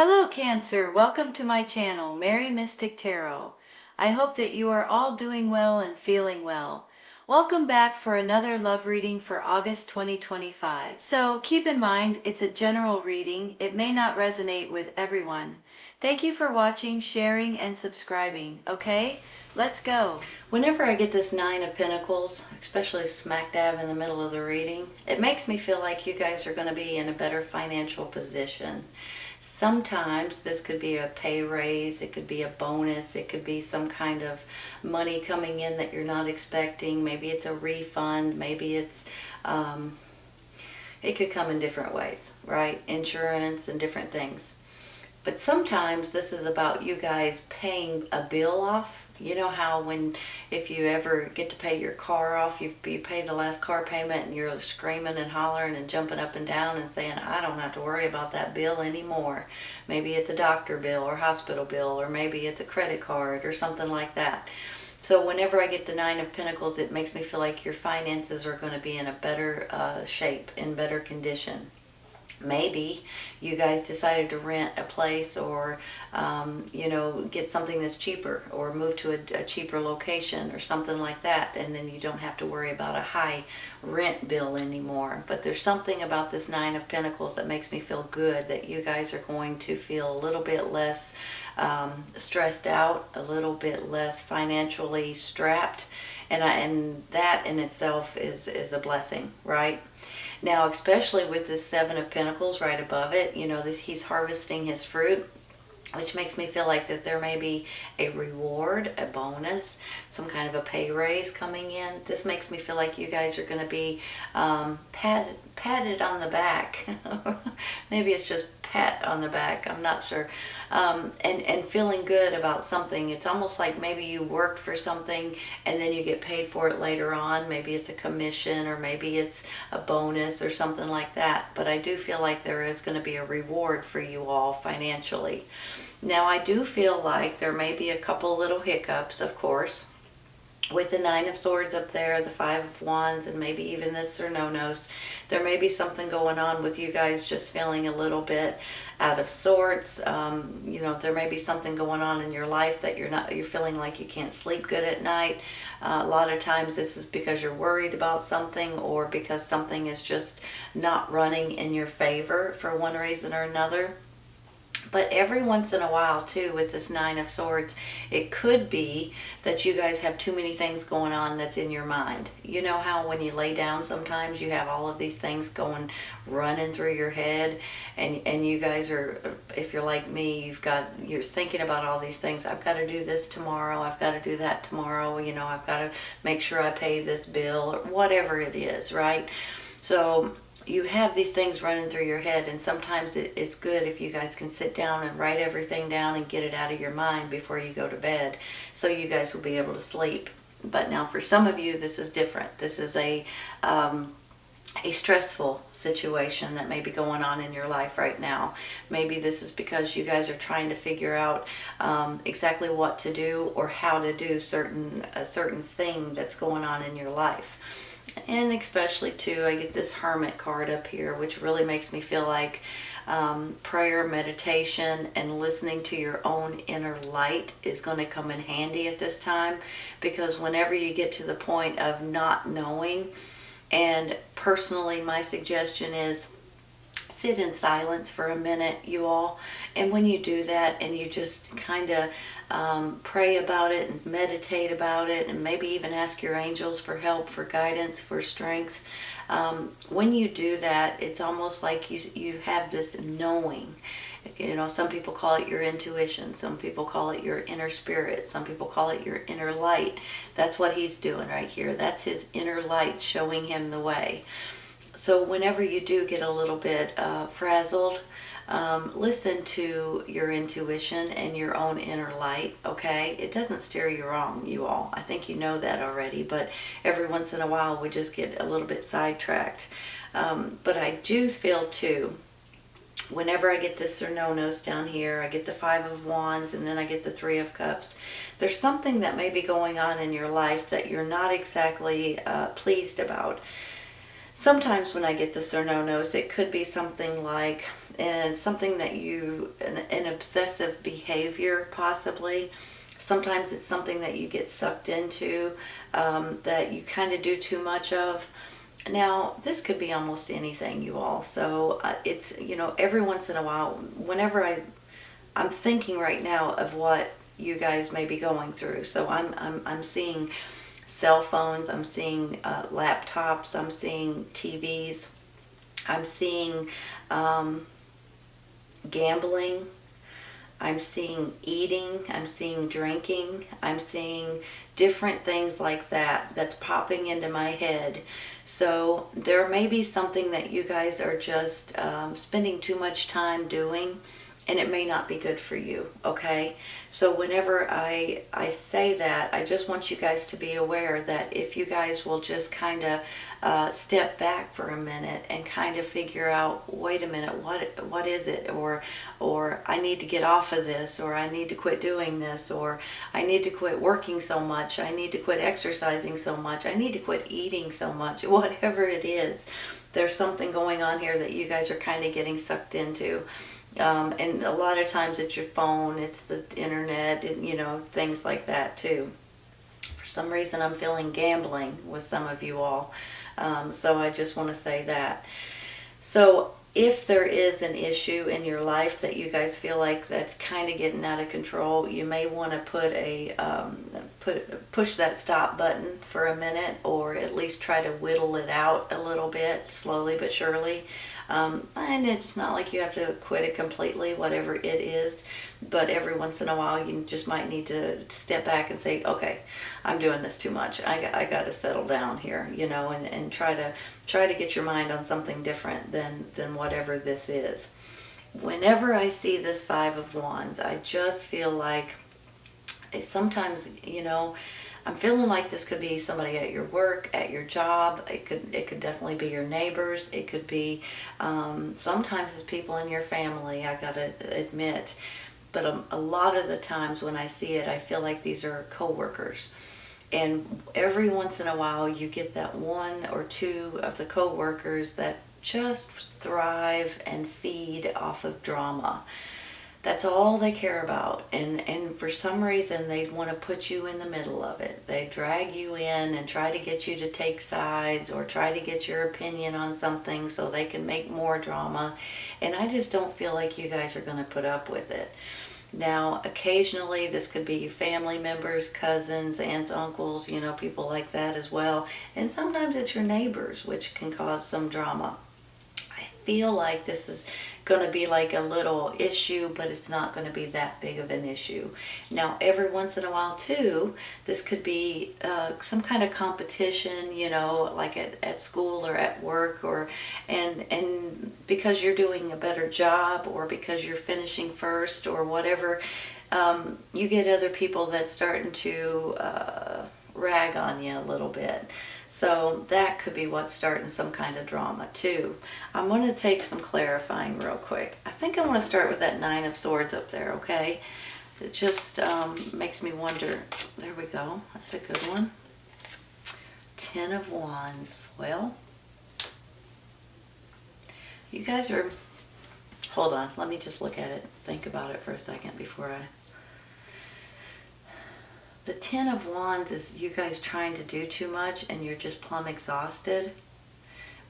Hello Cancer, welcome to my channel, Mary Mystic Tarot. I hope that you are all doing well and feeling well. Welcome back for another love reading for August 2025. So keep in mind, it's a general reading. It may not resonate with everyone. Thank you for watching, sharing, and subscribing. Okay, let's go. Whenever I get this Nine of Pentacles, especially smack dab in the middle of the reading, it makes me feel like you guys are going to be in a better financial position. Sometimes this could be a pay raise, it could be a bonus, it could be some kind of money coming in that you're not expecting. Maybe it's a refund, maybe it's, it could come in different ways, right? Insurance and different things. But sometimes this is about you guys paying a bill off. You know how if you ever get to pay your car off, you pay the last car payment and you're screaming and hollering and jumping up and down and saying, I don't have to worry about that bill anymore. Maybe it's a doctor bill or hospital bill, or maybe it's a credit card or something like that. So whenever I get the Nine of Pentacles, it makes me feel like your finances are going to be in a better shape, in better condition. Maybe you guys decided to rent a place, or get something that's cheaper, or move to a cheaper location or something like that, and then you don't have to worry about a high rent bill anymore. But there's something about this Nine of Pentacles that makes me feel good, that you guys are going to feel a little bit less stressed out, a little bit less financially strapped, and that in itself is a blessing, right? Now, especially with this Seven of Pentacles right above it, he's harvesting his fruit, which makes me feel like that there may be a reward, a bonus, some kind of a pay raise coming in. This makes me feel like you guys are going to be patted on the back. Maybe it's just pat on the back, I'm not sure. And feeling good about something. It's almost like maybe you worked for something and then you get paid for it later on. Maybe it's a commission, or maybe it's a bonus or something like that. But I do feel like there is going to be a reward for you all financially. Now, I do feel like there may be a couple little hiccups, of course, with the Nine of Swords up there, the Five of Wands, and maybe even this Cernonos. There may be something going on with you guys just feeling a little bit out of sorts. There may be something going on in your life that you're feeling like you can't sleep good at night. A lot of times this is because you're worried about something, or because something is just not running in your favor for one reason or another. But every once in a while, too, with this Nine of Swords, it could be that you guys have too many things going on that's in your mind. You know how when you lay down sometimes you have all of these things running through your head, and you guys are, if you're like me, you're thinking about all these things. I've got to do this tomorrow. I've got to do that tomorrow. I've got to make sure I pay this bill, or whatever it is, right? So you have these things running through your head, and sometimes it's good if you guys can sit down and write everything down and get it out of your mind before you go to bed, so you guys will be able to sleep. But now for some of you, this is different. This is a stressful situation that may be going on in your life right now. Maybe this is because you guys are trying to figure out exactly what to do, or how to do a certain thing that's going on in your life. And especially too, I get this Hermit card up here, which really makes me feel like prayer, meditation, and listening to your own inner light is going to come in handy at this time. Because whenever you get to the point of not knowing, and personally my suggestion is sit in silence for a minute, you all. And when you do that and you just kind of pray about it and meditate about it, and maybe even ask your angels for help, for guidance, for strength, when you do that, it's almost like you have this knowing. Some people call it your intuition. Some people call it your inner spirit. Some people call it your inner light. That's what he's doing right here. That's his inner light showing him the way. So whenever you do get a little bit frazzled, listen to your intuition and your own inner light, okay? It doesn't steer you wrong, you all. I think you know that already, but every once in a while we just get a little bit sidetracked. But I do feel too, whenever I get this Cernonos down here, I get the Five of Wands, and then I get the Three of Cups. There's something that may be going on in your life that you're not exactly pleased about. Sometimes when I get the Cernonos, it could be something like and something that an obsessive behavior possibly. Sometimes it's something that you get sucked into, that you kind of do too much of. Now, this could be almost anything, you all. So it's, every once in a while, whenever I'm thinking right now of what you guys may be going through. So I'm seeing cell phones, I'm seeing laptops, I'm seeing TVs, I'm seeing gambling, I'm seeing eating, I'm seeing drinking, I'm seeing different things like that that's popping into my head. So there may be something that you guys are just spending too much time doing, and it may not be good for you, okay? So whenever I say that, I just want you guys to be aware that if you guys will just kind of step back for a minute and kind of figure out, wait a minute, what is it? Or I need to get off of this, or I need to quit doing this, or I need to quit working so much, I need to quit exercising so much, I need to quit eating so much, whatever it is. There's something going on here that you guys are kind of getting sucked into. And a lot of times it's your phone, it's the internet, things like that too. For some reason I'm feeling gambling with some of you all. So I just want to say that. So if there is an issue in your life that you guys feel like that's kind of getting out of control, you may want to push that stop button for a minute, or at least try to whittle it out a little bit, slowly but surely. And it's not like you have to quit it completely, whatever it is, but every once in a while you just might need to step back and say, okay, I'm doing this too much. I got to settle down here, and try to get your mind on something different than whatever this is. Whenever I see this Five of Wands, I just feel like sometimes, I'm feeling like this could be somebody at your work, at your job. It could definitely be your neighbors. It could be sometimes it's people in your family, I gotta admit. But a lot of the times when I see it, I feel like these are co-workers. And every once in a while you get that one or two of the co-workers that just thrive and feed off of drama. That's all they care about, and for some reason they want to put you in the middle of it. They drag you in and try to get you to take sides, or try to get your opinion on something so they can make more drama, and I just don't feel like you guys are going to put up with it. Now, occasionally this could be family members, cousins, aunts, uncles, people like that as well, and sometimes it's your neighbors, which can cause some drama. I feel like this is going to be like a little issue, but it's not going to be that big of an issue. Now, every once in a while too, this could be some kind of competition, like at school or at work, and because you're doing a better job, or because you're finishing first, or whatever, you get other people that's starting to rag on you a little bit. So that could be what's starting some kind of drama too. I'm going to take some clarifying real quick. I think I want to start with that Nine of Swords up there, okay? It just makes me wonder. There we go. That's a good one. Ten of Wands. Well, you guys are... Hold on. Let me just look at it. Think about it for a second before I... The Ten of Wands is you guys trying to do too much and you're just plumb exhausted.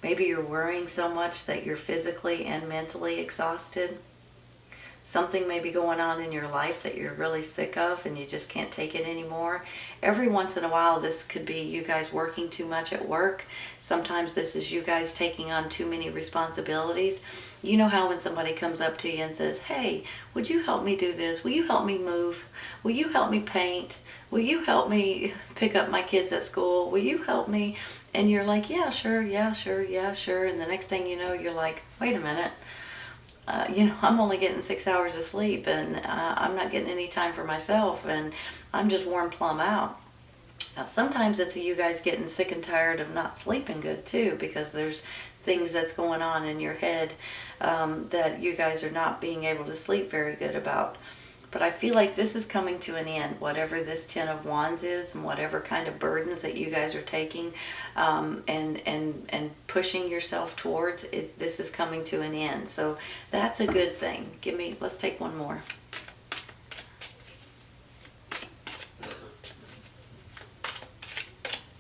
Maybe you're worrying so much that you're physically and mentally exhausted. Something may be going on in your life that you're really sick of and you just can't take it anymore. Every once in a while, this could be you guys working too much at work. Sometimes this is you guys taking on too many responsibilities. You know how when somebody comes up to you and says, hey, would you help me do this? Will you help me move? Will you help me paint? Will you help me pick up my kids at school? Will you help me? And you're like, yeah, sure, yeah, sure, yeah, sure. And the next thing you know, you're like, wait a minute. I'm only getting 6 hours of sleep, and I'm not getting any time for myself, and I'm just worn plumb out. Now, sometimes it's you guys getting sick and tired of not sleeping good too, because there's things that's going on in your head that you guys are not being able to sleep very good about. But I feel like this is coming to an end, whatever this Ten of Wands is, and whatever kind of burdens that you guys are taking, and pushing yourself towards it. This is coming to an end, so that's a good thing. Let's take one more.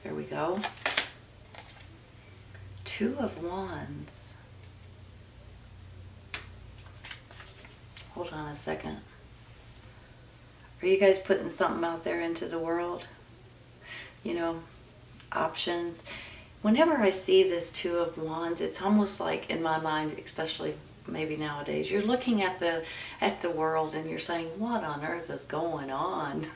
There we go. Two of Wands. Hold on a second. Are you guys putting something out there into the world? You know, options. Whenever I see this Two of Wands, it's almost like, in my mind, especially maybe nowadays, you're looking at the world and you're saying, what on earth is going on?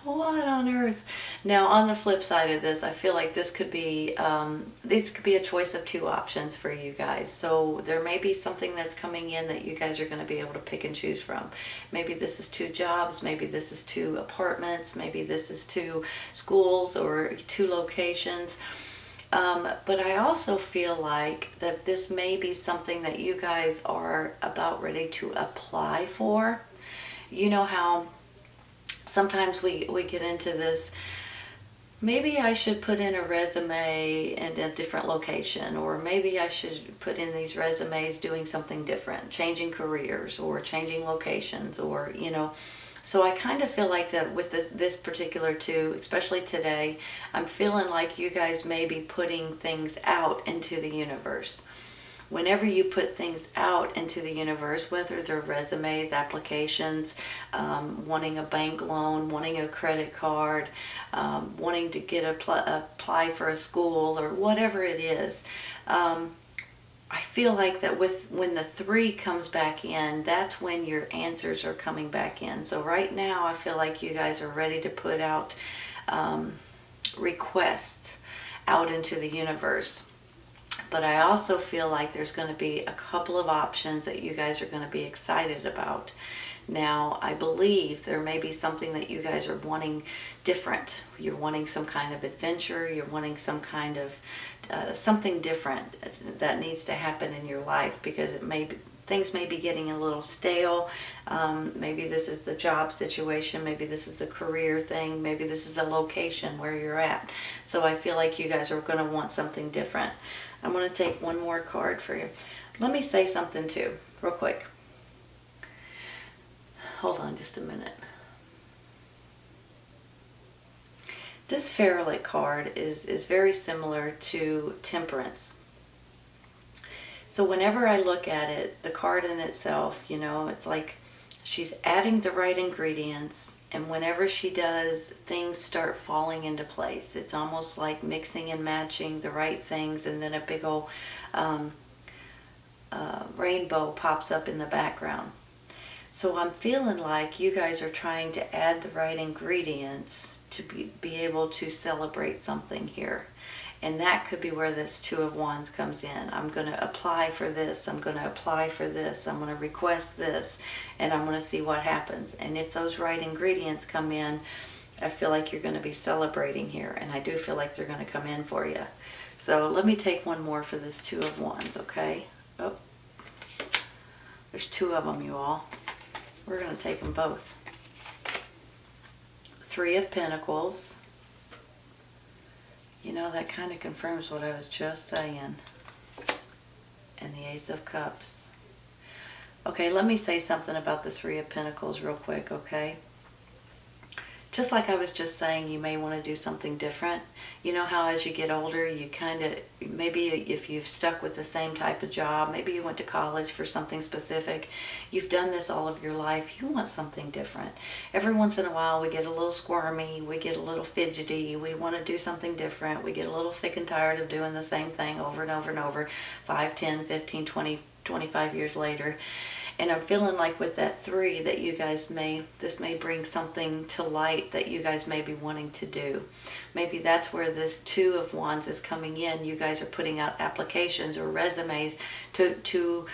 What on earth? Now, on the flip side of this, I feel like this could be a choice of two options for you guys. So there may be something that's coming in that you guys are going to be able to pick and choose from. Maybe this is two jobs, maybe this is two apartments, maybe this is two schools or two locations. But I also feel like that this may be something that you guys are about ready to apply for. You know how sometimes we get into this, maybe I should put in a resume in a different location, or maybe I should put in these resumes doing something different, changing careers or changing locations, or, you know. So I kind of feel like that with this particular two, especially today, I'm feeling like you guys may be putting things out into the universe. Whenever you put things out into the universe, whether they're resumes, applications, wanting a bank loan, wanting a credit card, wanting to apply for a school, or whatever it is, I feel like that when the three comes back in, that's when your answers are coming back in. So right now, I feel like you guys are ready to put out requests out into the universe. But I also feel like there's going to be a couple of options that you guys are going to be excited about. Now, I believe there may be something that you guys are wanting different. You're wanting some kind of adventure. You're wanting some kind of something different that needs to happen in your life, because things may be getting a little stale. Maybe this is the job situation. Maybe this is a career thing. Maybe this is a location where you're at. So I feel like you guys are going to want something different. I'm going to take one more card for you. Let me say something too, real quick. Hold on just a minute. This Fairlight card is very similar to Temperance. So whenever I look at it, the card in itself, you know, it's like she's adding the right ingredients, and whenever she does, things start falling into place. It's almost like mixing and matching the right things, and then a big old rainbow pops up in the background. So I'm feeling like you guys are trying to add the right ingredients to be able to celebrate something here. And that could be where this Two of Wands comes in. I'm going to apply for this. I'm going to apply for this. I'm going to request this. And I'm going to see what happens. And if those right ingredients come in, I feel like you're going to be celebrating here. And I do feel like they're going to come in for you. So let me take one more for this Two of Wands, okay? Oh, there's two of them, you all. We're going to take them both. Three of Pentacles. You know, that kind of confirms what I was just saying. And the Ace of Cups. Okay, let me say something about the Three of Pentacles real quick, okay? Just like I was just saying, you may want to do something different. You know how as you get older, you kind of, maybe if you've stuck with the same type of job, maybe you went to college for something specific, you've done this all of your life, you want something different. Every once in a while, we get a little squirmy, we get a little fidgety, we want to do something different, we get a little sick and tired of doing the same thing over and over and over, 5, 10, 15, 20, 25 years later. And I'm feeling like with that three that you guys this may bring something to light that you guys may be wanting to do. Maybe that's where this Two of Wands is coming in. You guys are putting out applications or resumes to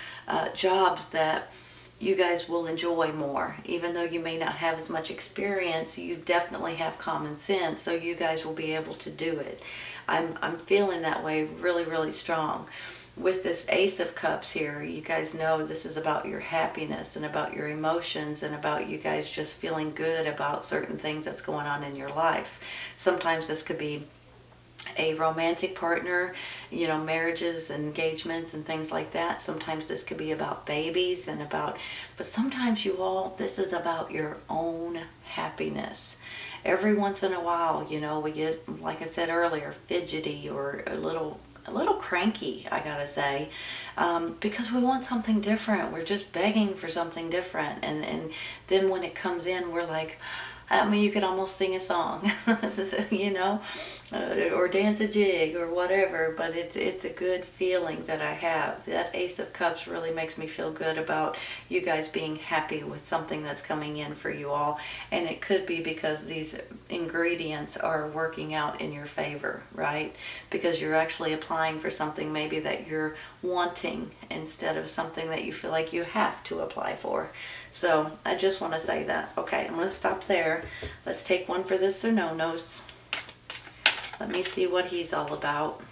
jobs that you guys will enjoy more. Even though you may not have as much experience, you definitely have common sense, so you guys will be able to do it. I'm feeling that way really, really strong. with this Ace of Cups here, you guys know this is about your happiness and about your emotions and about you guys just feeling good about certain things that's going on in your life. Sometimes this could be a romantic partner, you know, marriages, engagements, and things like that. Sometimes this could be about babies and about, but sometimes you all, this is about your own happiness. Every once in a while, you know, we get, like I said earlier, fidgety or a little cranky, I gotta say, because we want something different. We're just begging for something different, and then when it comes in, we're like, I mean, you could almost sing a song, you know, or dance a jig or whatever, but it's a good feeling that I have. That Ace of Cups really makes me feel good about you guys being happy with something that's coming in for you all, and it could be because these ingredients are working out in your favor, right? Because you're actually applying for something maybe that you're wanting instead of something that you feel like you have to apply for. So I just want to say that. Okay, I'm going to stop there. Let's take one for this or no-nos. Let me see what he's all about.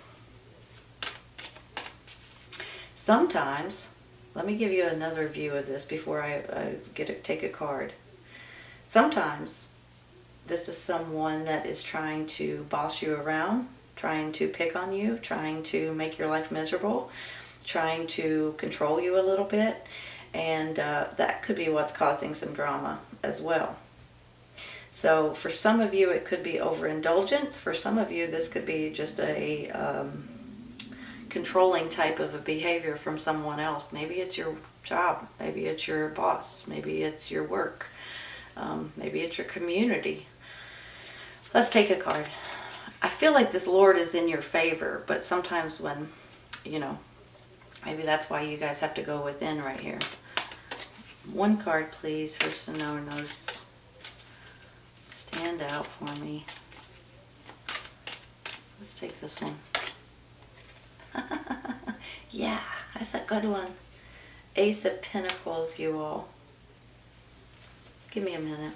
Sometimes, let me give you another view of this before I take a card. Sometimes this is someone that is trying to boss you around, trying to pick on you, trying to make your life miserable, trying to control you a little bit. And that could be what's causing some drama as well. So for some of you, it could be overindulgence. For some of you, this could be just a controlling type of a behavior from someone else. Maybe it's your job. Maybe it's your boss. Maybe it's your work. Maybe it's your community. Let's take a card. I feel like this Lord is in your favor, but sometimes when, you know, maybe that's why you guys have to go within right here. One card, please, for Sononos. Stand out for me. Let's take this one. Yeah, that's a good one. Ace of Pentacles, you all. Give me a minute.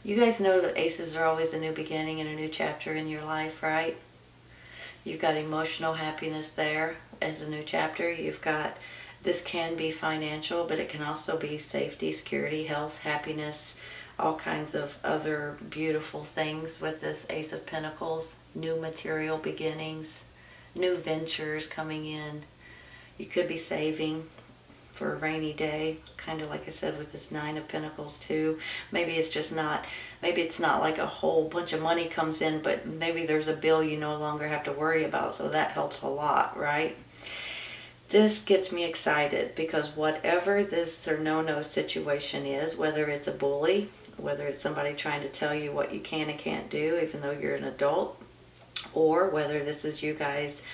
You guys know that aces are always a new beginning and a new chapter in your life, right? You've got emotional happiness there as a new chapter. You've got, this can be financial, but it can also be safety, security, health, happiness, all kinds of other beautiful things with this Ace of Pentacles. New material beginnings, new ventures coming in. You could be saving for a rainy day, kind of like I said with this Nine of Pentacles too. Maybe it's just not, maybe it's not like a whole bunch of money comes in, but maybe there's a bill you no longer have to worry about, so that helps a lot, right? This gets me excited because whatever this or no-no situation is, whether it's a bully, whether it's somebody trying to tell you what you can and can't do even though you're an adult, or whether this is you guys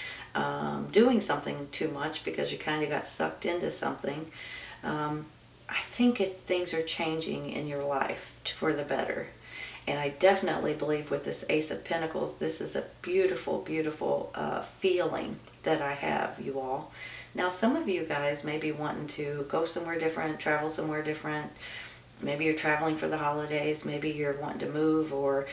doing something too much because you kind of got sucked into something, I think things are changing in your life for the better. And I definitely believe with this Ace of Pentacles, this is a beautiful, beautiful feeling that I have, you all. Now, some of you guys may be wanting to go somewhere different, travel somewhere different. Maybe you're traveling for the holidays. Maybe you're wanting to move or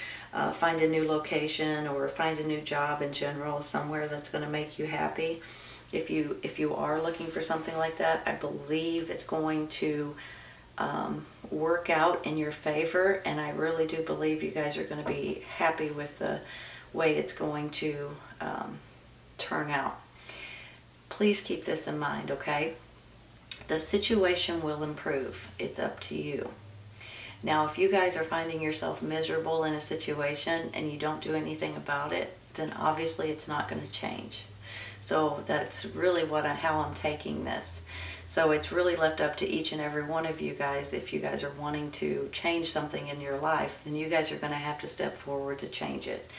find a new location or find a new job in general, somewhere that's going to make you happy. If you are looking for something like that, I believe it's going to work out in your favor, and I really do believe you guys are going to be happy with the way it's going to turn out. Please keep this in mind, okay? The situation will improve. It's up to you. Now, if you guys are finding yourself miserable in a situation and you don't do anything about it, then obviously it's not going to change. So that's really how I'm taking this. So it's really left up to each and every one of you guys. If you guys are wanting to change something in your life, then you guys are going to have to step forward to change it.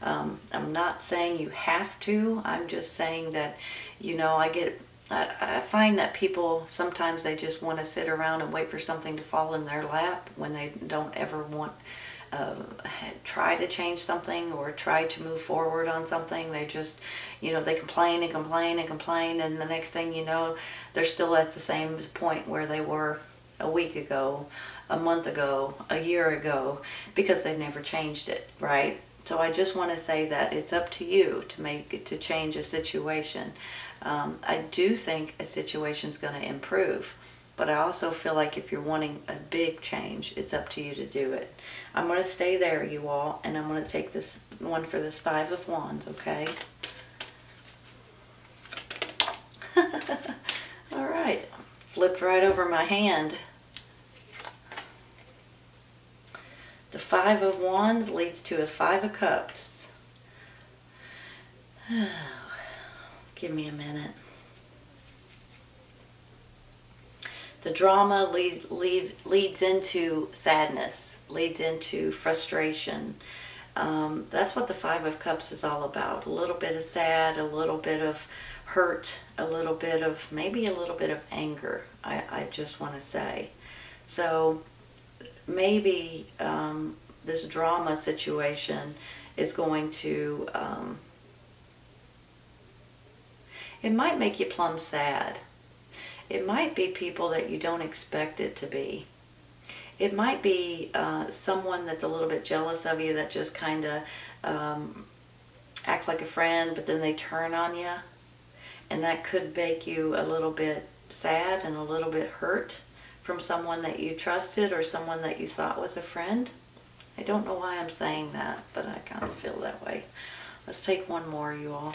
I'm not saying you have to. I'm just saying that, you know, I find that people, sometimes they just want to sit around and wait for something to fall in their lap when they don't ever want try to change something or try to move forward on something. They just, you know, they complain and complain and complain, and the next thing you know, they're still at the same point where they were a week ago, a month ago, a year ago, because they've never changed it, right? So I just want to say that it's up to you to change a situation. I do think a situation's going to improve, but I also feel like if you're wanting a big change, it's up to you to do it. I'm going to stay there, you all, and I'm going to take this one for this Five of Wands, okay? All right, flipped right over my hand. The Five of Wands leads to a Five of Cups. Give me a minute. The drama leads into sadness, leads into frustration. That's what the Five of Cups is all about. A little bit of sad, a little bit of hurt, a little bit of, maybe a little bit of anger, I just want to say. So maybe this drama situation is going to, it might make you plumb sad. It might be people that you don't expect it to be. It might be someone that's a little bit jealous of you that just kind of acts like a friend, but then they turn on you. And that could make you a little bit sad and a little bit hurt from someone that you trusted or someone that you thought was a friend. I don't know why I'm saying that, but I kind of feel that way. Let's take one more, you all.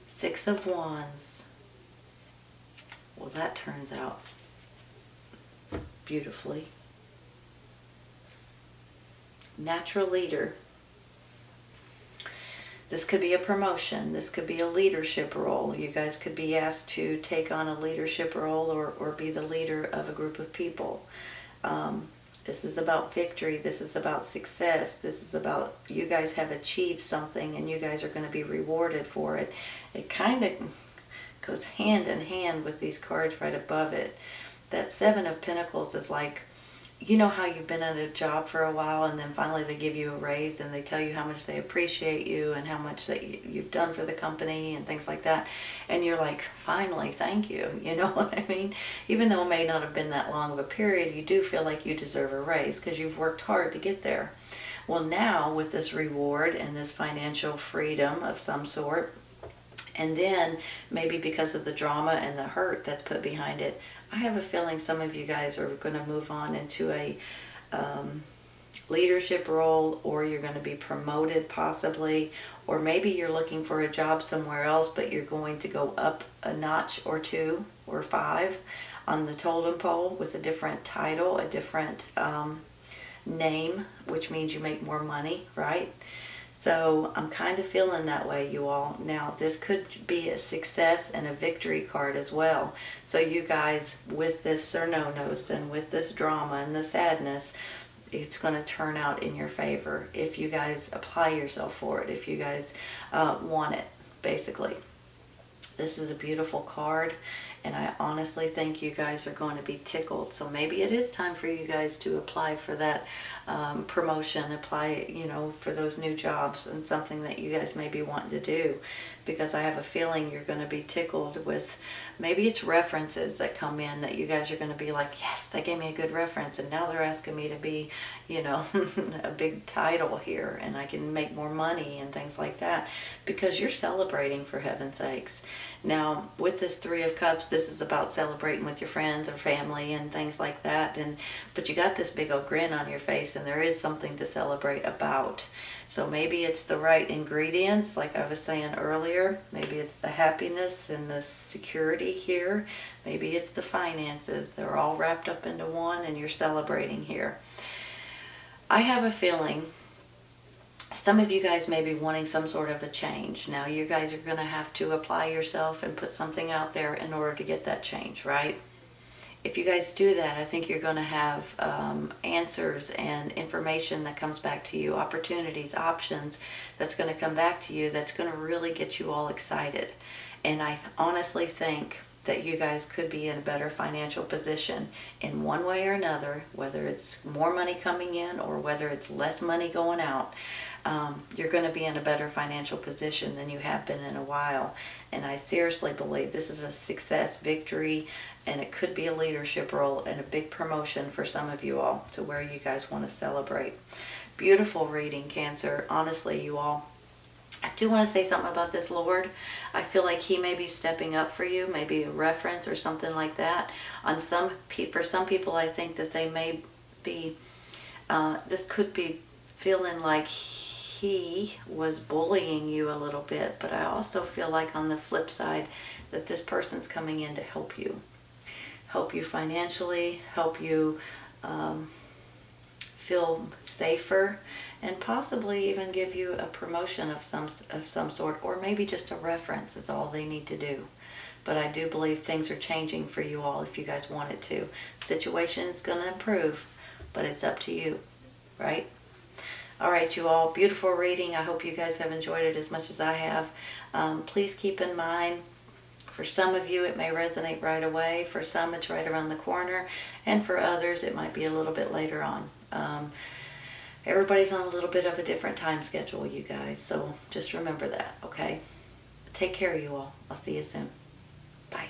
Six of Wands. Well, that turns out beautifully. Natural leader. This could be a promotion. This could be a leadership role. You guys could be asked to take on a leadership role or be the leader of a group of people. This is about victory. This is about success. This is about you guys have achieved something and you guys are going to be rewarded for it. It kind of goes hand in hand with these cards right above it. That Seven of Pentacles is like, you know how you've been at a job for a while and then finally they give you a raise and they tell you how much they appreciate you and how much that you've done for the company and things like that. And you're like, finally, thank you. You know what I mean? Even though it may not have been that long of a period, you do feel like you deserve a raise because you've worked hard to get there. Well, now with this reward and this financial freedom of some sort, and then maybe because of the drama and the hurt that's put behind it, I have a feeling some of you guys are going to move on into a leadership role, or you're going to be promoted possibly, or maybe you're looking for a job somewhere else, but you're going to go up a notch or two or five on the totem pole with a different title, a different name, which means you make more money, right? So I'm kind of feeling that way, you all. Now, this could be a success and a victory card as well. So you guys, with this Cernonos and with this drama and the sadness, it's going to turn out in your favor if you guys apply yourself for it, if you guys want it, basically. This is a beautiful card, and I honestly think you guys are going to be tickled. So maybe it is time for you guys to apply for that promotion, apply, you know, for those new jobs and something that you guys may be wanting to do, because I have a feeling you're going to be tickled with, maybe it's references that come in that you guys are going to be like, yes, they gave me a good reference and now they're asking me to be, you know, a big title here and I can make more money and things like that, because you're celebrating, for heaven's sakes. Now, with this Three of Cups, this is about celebrating with your friends or family and things like that, but you got this big old grin on your face and there is something to celebrate about. So maybe it's the right ingredients, like I was saying earlier. Maybe it's the happiness and the security here. Maybe it's the finances. They're all wrapped up into one and you're celebrating here. I have a feeling some of you guys may be wanting some sort of a change. Now, you guys are going to have to apply yourself and put something out there in order to get that change, right? If you guys do that, I think you're going to have answers and information that comes back to you, opportunities, options that's going to come back to you that's going to really get you all excited. And I honestly think that you guys could be in a better financial position in one way or another, whether it's more money coming in or whether it's less money going out. You're going to be in a better financial position than you have been in a while. And I seriously believe this is a success, victory, and it could be a leadership role and a big promotion for some of you all to where you guys want to celebrate. Beautiful reading, Cancer. Honestly, you all. I do want to say something about this Lord. I feel like he may be stepping up for you, maybe a reference or something like that. For some people, I think that they may be, this could be feeling like he was bullying you a little bit, but I also feel like on the flip side that this person's coming in to help you financially, help you feel safer, and possibly even give you a promotion of some sort, or maybe just a reference is all they need to do. But I do believe things are changing for you all if you guys want it to. Situation's going to improve, but it's up to you, right? All right, you all, beautiful reading. I hope you guys have enjoyed it as much as I have. Please keep in mind, for some of you it may resonate right away, for some it's right around the corner, and for others it might be a little bit later on. Everybody's on a little bit of a different time schedule, you guys, so just remember that, okay? Take care, you all. I'll see you soon. Bye.